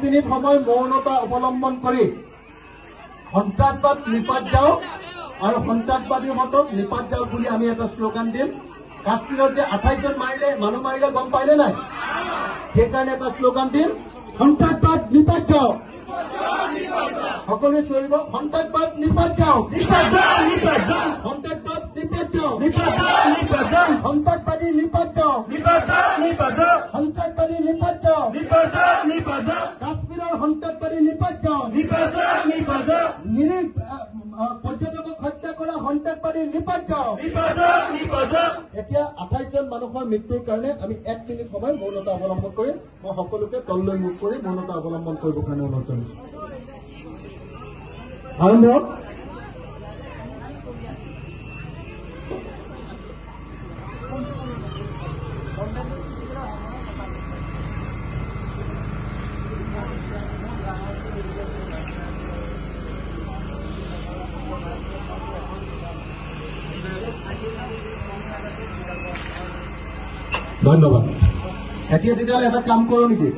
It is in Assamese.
মিনিট সময় মৌনতা অৱলম্বন কৰি সন্ত্ৰাসবাদ নিপাত যাওক আৰু সন্ত্ৰাসবাদী হতক নিপাত যাওক বুলি আমি এটা শ্লোগান দিম। কাশ্মীৰত যে 28 জন মানুহ মাৰিলে গম পাইলে নাই? সেইকাৰণে এটা শ্লোগান দিম, সন্ত্ৰাসবাদ নিপাত যাওক। সকলোৱে চিঞৰিব, সন্ত্ৰাসবাদ নিপাত যাওক, সন্ত্ৰাসবাদ নিপাত যাওক, সন্ত্ৰাসবাদী নিপাত যাওক, সন্ত্ৰাসবাদী নিপাত যাওক, কাশ্মীৰৰ সন্ত্ৰাসবাদী নিপাত যাওক, পৰ্যটকক হত্যা কৰা সন্ত্ৰাসবাদী নিপাত যাওক। এতিয়া 28 জন মানুহৰ মৃত্যুৰ কাৰণে আমি 1 মিনিট সময় মৌনতা অৱলম্বন কৰিম। মই সকলোকে তললৈ মুখ কৰি মৌনতা অৱলম্বন কৰিবৰ কাৰণে অনুৰোধ জনাইছো। আৰম্ভ। ধন্যবাদ। এতিয়া তেতিয়াহ'লে এটা কাম কৰোঁ নেকি?